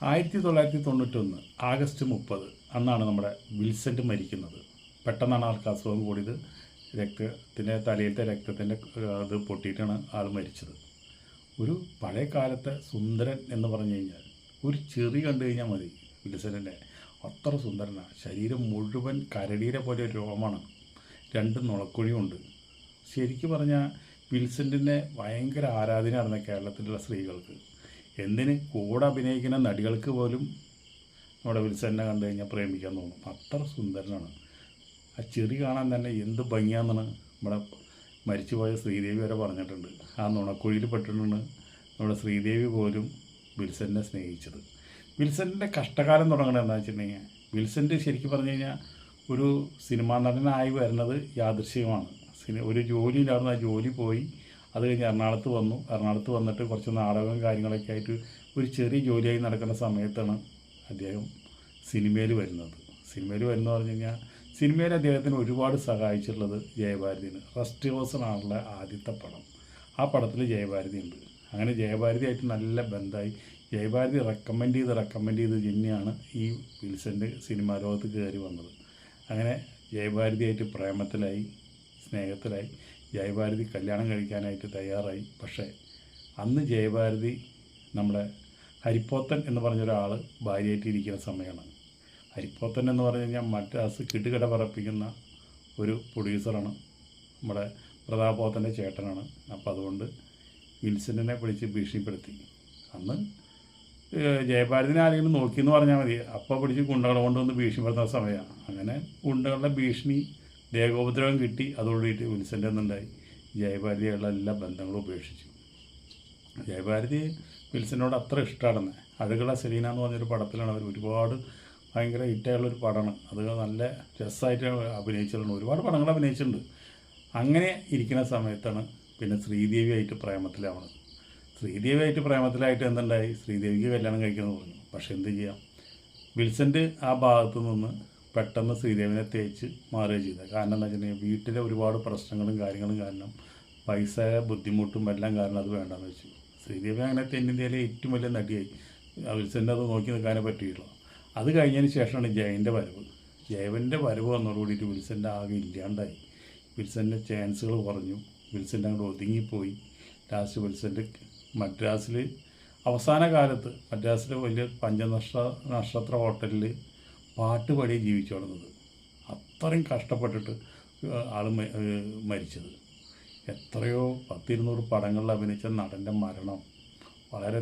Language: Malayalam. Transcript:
1991 ആഗസ്റ്റ് 30 അന്നാണ് നമ്മുടെ വിൽസെൻ്റ് മരിക്കുന്നത്. പെട്ടെന്നാണ് ആൾക്ക് അസുഖം കൂടിയത്. രക്തത്തിൻ്റെ തലയിലത്തെ രക്തത്തിൻ്റെ അത് പൊട്ടിയിട്ടാണ് ആൾ മരിച്ചത്. ഒരു പഴയ കാലത്തെ സുന്ദരൻ എന്ന് പറഞ്ഞു കഴിഞ്ഞാൽ ഒരു ചെറി കണ്ടു കഴിഞ്ഞാൽ മതി വിൽസെൻ്റിൻ്റെ. അത്ര സുന്ദരനാണ്. ശരീരം മുഴുവൻ കരടിയുടെ പോലെ ഒരു രോമമാണ്, 2 നുളക്കുഴിയുണ്ട്. ശരിക്കും പറഞ്ഞാൽ വിൽസെൻ്റിനെ ഭയങ്കര ആരാധനയായിരുന്നു കേരളത്തിലുള്ള സ്ത്രീകൾക്ക്. എന്തിന് കൂടെ അഭിനയിക്കുന്ന നടികൾക്ക് പോലും നമ്മുടെ വിൽസെൻ്റിനെ കണ്ടു കഴിഞ്ഞാൽ പ്രേമിക്കാൻ തോന്നും. അത്ര സുന്ദരനാണ്. ആ ചെറി കാണാൻ തന്നെ എന്ത് ഭംഗിയാണെന്നാണ് നമ്മുടെ മരിച്ചുപോയ ശ്രീദേവി വരെ പറഞ്ഞിട്ടുണ്ട്. ആ നുണക്കുഴിയിൽ പെട്ടിട്ടാണ് നമ്മുടെ ശ്രീദേവി പോലും വിൽസെൻ്റിനെ സ്നേഹിച്ചത്. വിൽസെൻ്റിൻ്റെ കഷ്ടകാലം തുടങ്ങണത് എന്താണെന്ന് വെച്ചിട്ടുണ്ടെങ്കിൽ, വിൽസെൻ്റ് ശരിക്കും പറഞ്ഞു കഴിഞ്ഞാൽ ഒരു സിനിമാ നടനായി വരുന്നത് യാദൃശ്ചികമാണ്. ഒരു ജോലി ഉണ്ടായിരുന്നു, ആ ജോലി പോയി. അത് കഴിഞ്ഞ് എറണാകുളത്ത് വന്നു. എറണാകുളത്ത് വന്നിട്ട് കുറച്ച് നാടകവും കാര്യങ്ങളൊക്കെ ആയിട്ട് ഒരു ചെറിയ ജോലിയായി നടക്കുന്ന സമയത്താണ് അദ്ദേഹം സിനിമയിൽ വരുന്നത്. സിനിമയിൽ വരുന്നത് പറഞ്ഞു കഴിഞ്ഞാൽ സിനിമയിൽ അദ്ദേഹത്തിന് ഒരുപാട് സഹായിച്ചിട്ടുള്ളത് ജയഭാരതിയാണ്. റസ്റ്റ് ഹൗസിനാണുള്ള ആദ്യത്തെ പടം. ആ പടത്തിൽ ജയഭാരതി ഉണ്ട്. അങ്ങനെ ജയഭാരതിയായിട്ട് നല്ല ബന്ധമായി. ജയഭാരതി റെക്കമെൻഡ് ചെയ്ത് തന്നെയാണ് ഈ വിൽസെൻ്റ് സിനിമാ ലോകത്ത് കയറി വന്നത്. അങ്ങനെ ജയഭാരതിയായിട്ട് പ്രേമത്തിലായി, സ്നേഹത്തിലായി. ജയഭാരതി കല്യാണം കഴിക്കാനായിട്ട് തയ്യാറായി. പക്ഷേ അന്ന് ജയഭാരതി നമ്മുടെ ഹരിപ്പോത്തൻ എന്ന് പറഞ്ഞൊരാൾ ഭാര്യയായിട്ട് ഇരിക്കുന്ന സമയമാണ്. ഹരിപ്പോത്തൻ എന്ന് പറഞ്ഞു കഴിഞ്ഞാൽ മദ്രാസ് കിടുകിട പറപ്പിക്കുന്ന ഒരു പ്രൊഡ്യൂസറാണ്. നമ്മുടെ പ്രതാപോത്തൻ്റെ ചേട്ടനാണ്. അപ്പോൾ അതുകൊണ്ട് വിൽസെൻ്റിനെ വിളിച്ച് ഭീഷണിപ്പെടുത്തി. അന്ന് ജയഭാരതിനെ ആരെങ്കിലും നോക്കിയെന്ന് പറഞ്ഞാൽ മതി, അപ്പോൾ പിടിച്ച് ഗുണ്ടകളെ കൊണ്ടുവന്ന് ഭീഷണിപ്പെടുത്തുന്ന സമയമാണ്. അങ്ങനെ ഗുണ്ടകളുടെ ഭീഷണി, ദേഹോപദ്രവം കിട്ടി. അതോടുകൂടിയിട്ട് വിൽസെൻ്റ് എന്നുണ്ടായി ജയഭാരതിയുള്ള എല്ലാ ബന്ധങ്ങളും ഉപേക്ഷിച്ചു. ജയഭാരതി വിൽസെൻ്റിനോട് അത്ര ഇഷ്ടമാണെന്ന്. അഴകുള്ള സെലീന എന്ന് പറഞ്ഞൊരു പടത്തിലാണ് അവർ ഒരുപാട് ഭയങ്കര ഹിറ്റായുള്ളൊരു പടമാണ്. അത് നല്ല രസമായിട്ട് അഭിനയിച്ചിട്ടുണ്ട്. ഒരുപാട് പടങ്ങൾ അഭിനയിച്ചിട്ടുണ്ട്. അങ്ങനെ ഇരിക്കുന്ന സമയത്താണ് പിന്നെ ശ്രീദേവിയായിട്ട് പ്രേമത്തിലാവണത്. ശ്രീദേവിയായിട്ട് പ്രേമത്തിലായിട്ട് എന്തുണ്ടായി, ശ്രീദേവിക്ക് കല്യാണം കഴിക്കണമെന്ന് പറഞ്ഞു. പക്ഷെ എന്ത് ചെയ്യാം, വിൽസെൻ്റ് ആ ഭാഗത്തു നിന്ന് പെട്ടെന്ന് ശ്രീദേവിനെ തേച്ച് മാറുകയും ചെയ്തത്. കാരണം എന്താ വെച്ചിട്ടുണ്ടെങ്കിൽ വീട്ടിലെ ഒരുപാട് പ്രശ്നങ്ങളും കാര്യങ്ങളും കാരണം, പൈസ ബുദ്ധിമുട്ടും എല്ലാം കാരണം അത് വേണ്ടെന്ന് വെച്ചു. ശ്രീദേവി അങ്ങനെ തെന്നിന്ത്യയിലെ ഏറ്റവും വലിയ നടിയായി. വിൽസെൻ്റ് അത് നോക്കി നിൽക്കാനേ പറ്റിയിട്ടുള്ളൂ. അത് കഴിഞ്ഞതിന് ശേഷമാണ് ജയൻ്റെ വരവ്. ജയൻ്റെ വരവ് വന്നതോടുകൂടിയിട്ട് വിൽസെൻ്റ് ആകെ ഇല്ലാണ്ടായി. വിൽസെൻ്റിൻ്റെ ചാൻസുകൾ കുറഞ്ഞു. വിൽസെൻ്റ് അങ്ങോട്ട് ഒതുങ്ങിപ്പോയി. ലാസ്റ്റ് വിൽസെൻ്റ് മദ്രാസിൽ അവസാന കാലത്ത് മദ്രാസിലെ വലിയ നക്ഷത്ര ഹോട്ടലിൽ പാട്ട് പാടി ജീവിച്ചു തുടങ്ങുന്നത്. അത്രയും കഷ്ടപ്പെട്ടിട്ട് ആൾ മരിച്ചത്. എത്രയോ 100-200 പടങ്ങളിൽ അഭിനയിച്ച നടൻ്റെ മരണം വളരെ